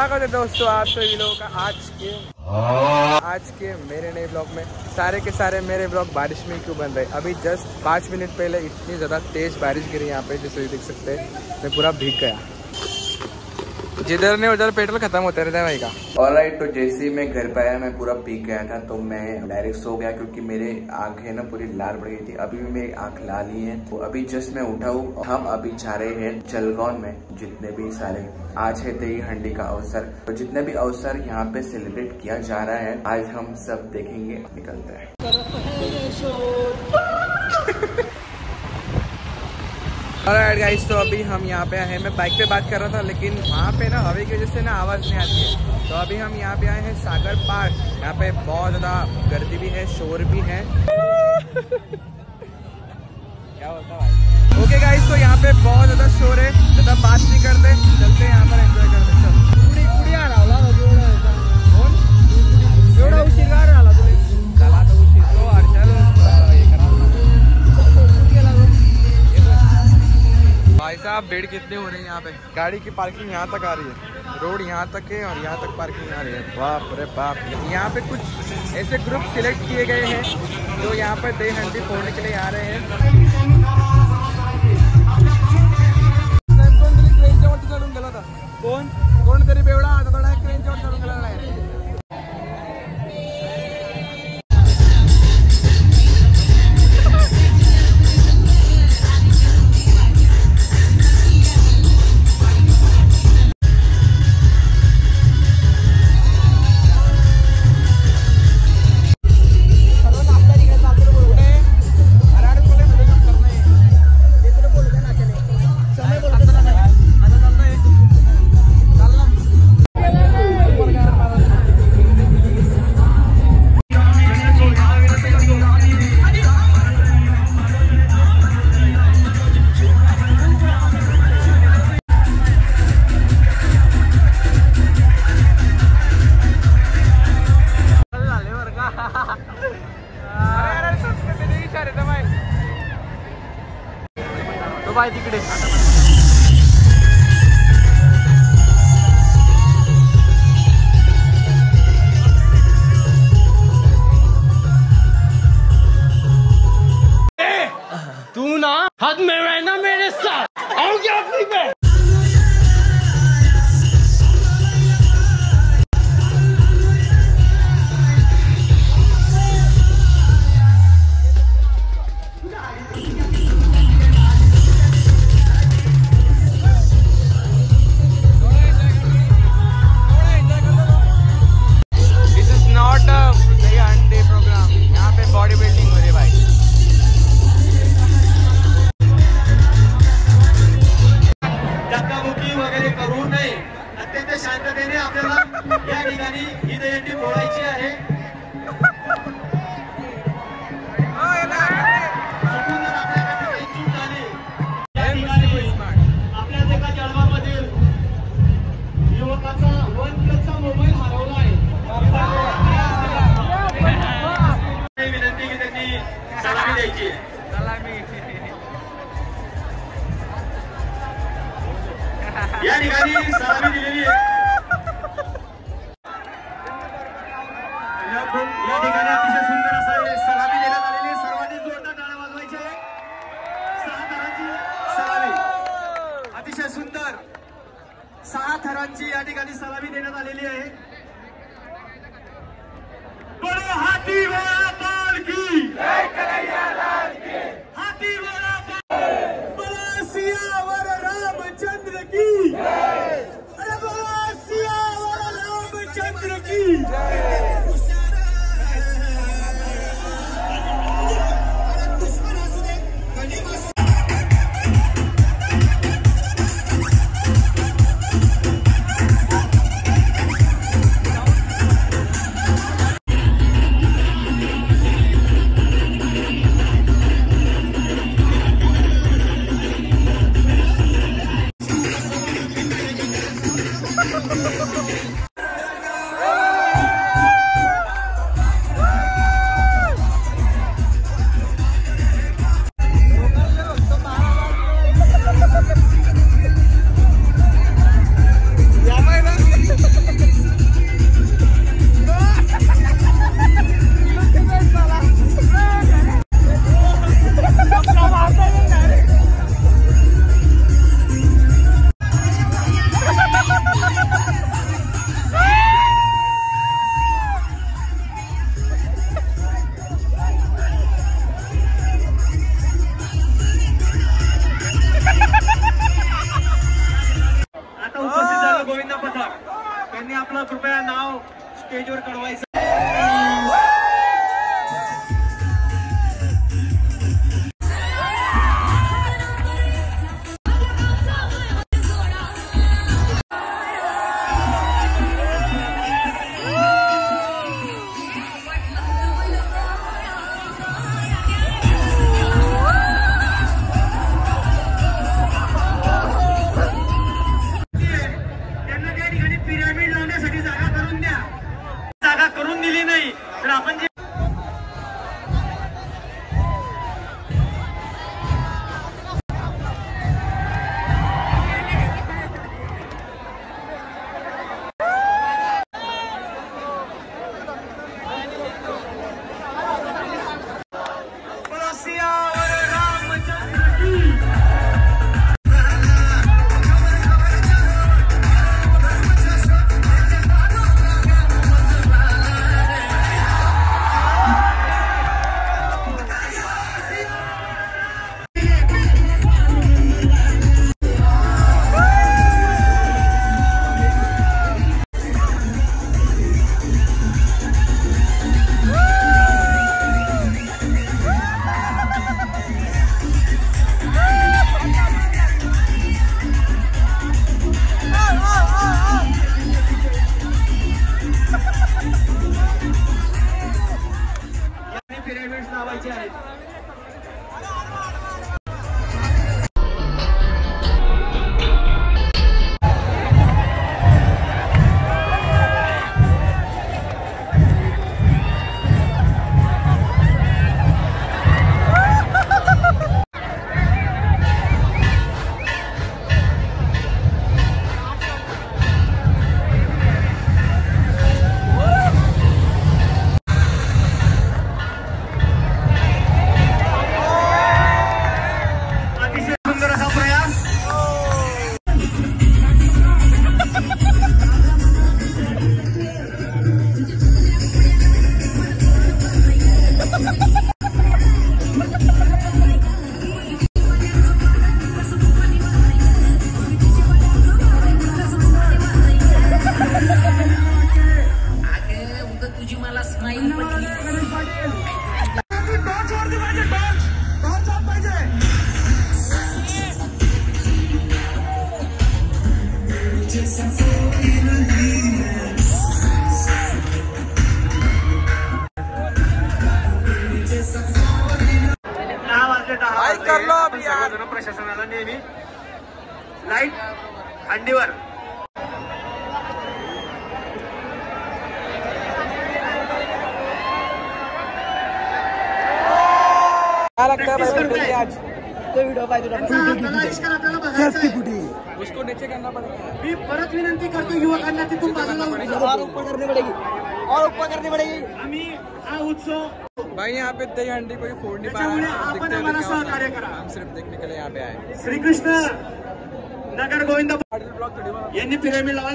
स्वागत है दोस्तों आप सभी लोगों का आज के मेरे नए ब्लॉग में। सारे के सारे मेरे ब्लॉग बारिश में क्यों बन रहे। अभी जस्ट 5 मिनट पहले इतनी ज़्यादा तेज़ बारिश गिरी यहाँ पे, जैसे देख सकते हैं मैं पूरा भीग गया। जिधर ने उधर पेट्रोल खत्म होता रहता है भाई का। ऑलराइट, तो जैसे ही मैं घर पे आया मैं पूरा भीग गया था, तो मैं डायरेक्ट सो गया क्योंकि मेरे आंखें ना पूरी लाल पड़ गई थी। अभी भी मेरी आंख लाल ही है। तो अभी जस्ट मैं उठा हूँ। हम अभी जा रहे हैं जलगांव में। जितने भी सारे आज है दही हंडी का अवसर, तो जितने भी अवसर यहाँ पे सेलिब्रेट किया जा रहा है आज हम सब देखेंगे। निकलते हैं। ऑलराइट गाइस, तो अभी हम यहाँ पे आए हैं। मैं बाइक पे बात कर रहा था लेकिन वहाँ पे ना हवा की वजह से ना आवाज़ नहीं आती है। तो अभी हम यहाँ पे आए हैं सागर पार्क। यहाँ पे बहुत ज़्यादा गर्दी भी है, शोर भी है। क्या होता है भाई? ओके गाइस, तो यहाँ पे बहुत ज़्यादा शोर है, ज़्यादा बात नहीं करते, चलते हैं यहाँ पर एंजॉय करते। भाई साहब भीड़ कितनी हो रही है यहाँ पे। गाड़ी की पार्किंग यहाँ तक आ रही है, रोड यहाँ तक है और यहाँ तक पार्किंग आ रही है। बाप रे बाप। यहाँ पे कुछ ऐसे ग्रुप सिलेक्ट किए गए हैं जो यहाँ पर दही हंडी फोड़ने के लिए आ रहे हैं। कोण तरी बेवडा आता थोड़ा क्रेनच्या वर चढून गेला नाही। तो भाई तिकडे तू ना हद में रहना मेरे साथ। आओ क्या अपनी पे। शांततेने आपल्याला या ठिकाणी ही दहीहंडी फोडायची आहे। चुकून जर आपल्याकडे काही चूक झाली, आपल्याच एका जळगावमधील युवकाचा OnePlusचा मोबाईल हरवला आहे। विनंती की त्यांनी सलामी द्यायची। या ठिकाणी सलामी दिलेली आहे। या ठिकाणी अतिशय सुंदर असं सलामी देण्यात आलेली आहे। सर्वांनी जोरदार टाळ्या वाजवायच्या आहे। 6 थरांची सलामी, अतिशय सुंदर 6 थरांची या ठिकाणी सलामी देण्यात आलेली आहे। बड़े हाथी वाला बाल की जय कन्हैया लाल की। हाथी वाला बाल, बड़ा सियावर रामचंद्र की जय। अरे बोलो स्टेजवर कळवायचं. प्रशासनाला नेहमी लाईट हंडीवर आज तो वीडियो उसको नीचे करना पड़ेगा. मी परत विनंती करतो युवकांना तिथून बाजूला और ऊपर करनी पड़ेगी और ऊपर करनी पड़ेगी. आम्ही हा उत्सव भाई यहाँ पे दही हंडी कोई फोड़ नहीं पा रहा है. हम सिर्फ देखने के लिए यहाँ पे आए. श्री कृष्ण नगर गोविंद यांनी पिरामिड लावला.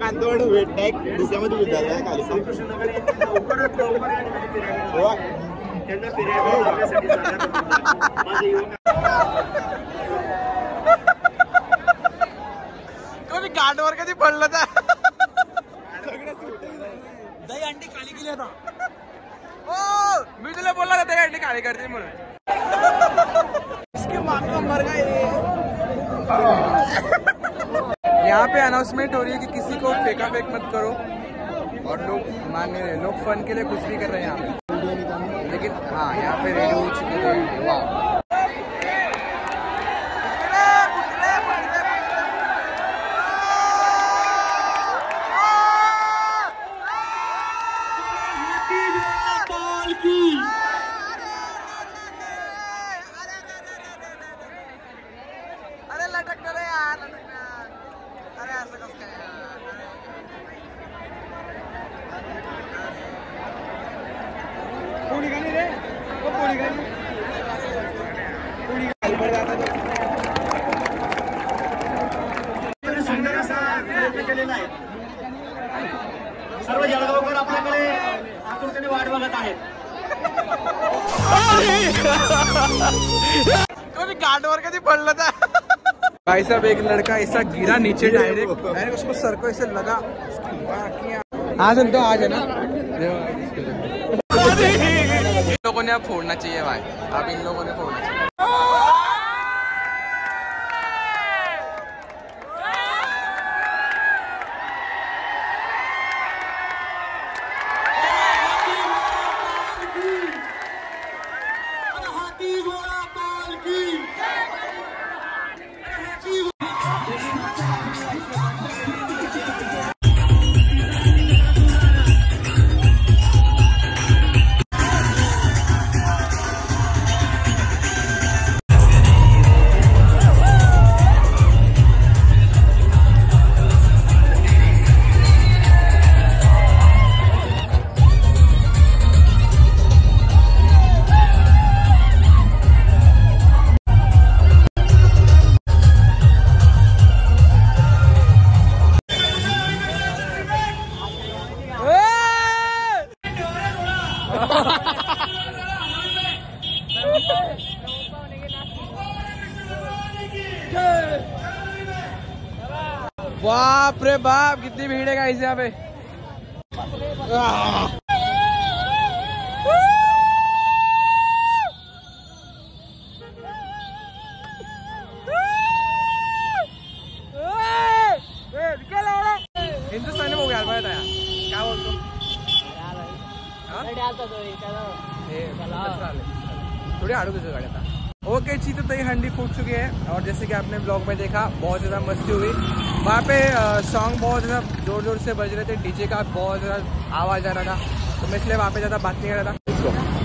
कांदोड वेट डोक्यामध्ये विचारलाय खाली. श्रीकृष्ण नगर यांनी लवकरात लवकर या ठिकाणी पिरामिड त्यांना पिरामिड लावण्यासाठी माझे युवक कोणी गांडवर कधी पडलं तर दही अंडी खाली केली आता. ओ मी तुला बोलला दही अंडी खाली करते म्हणून. इसके मागचा मर गए. यहाँ पे अनाउंसमेंट हो रही है कि किसी को फेंका फेंक मत करो और लोग मान नहीं रहे. लोग फन के लिए कुछ भी कर रहे हैं यहाँ पे. लेकिन हाँ यहाँ पे रेडी हो चुकी है. वाह सुंदर असा प्रयत्न केलेला आहे. सर्व जळगावकर आपल्याकडे आतुरतेने वाट बघत आहेत. कोणी गांडवर कधी पडलं तर भाई साहब एक लड़का ऐसा गिरा नीचे डायरेक्ट उसको सर को ऐसे लगा। हाँ सुन तो आज है ना, इन लोगों ने अब फोड़ना चाहिए भाई, अब इन लोगों ने फोड़ना चाहिए। बाप रे बाप कितनी भीड़ है गाइस यहाँ पे। हिंदुस्तान में हो गया था यार, क्या बोलते थोड़ी आड़ू किसी गाड़ी था। ओके जी, तो तई हंडी फूट चुकी है और जैसे कि आपने ब्लॉग में देखा बहुत ज़्यादा मस्ती हुई वहाँ पे। सॉन्ग बहुत ज़्यादा जोर जोर से बज रहे थे, डीजे का बहुत ज़्यादा आवाज़ आ रहा था, तो मैं इसलिए वहाँ पे ज़्यादा बात नहीं कर रहा था।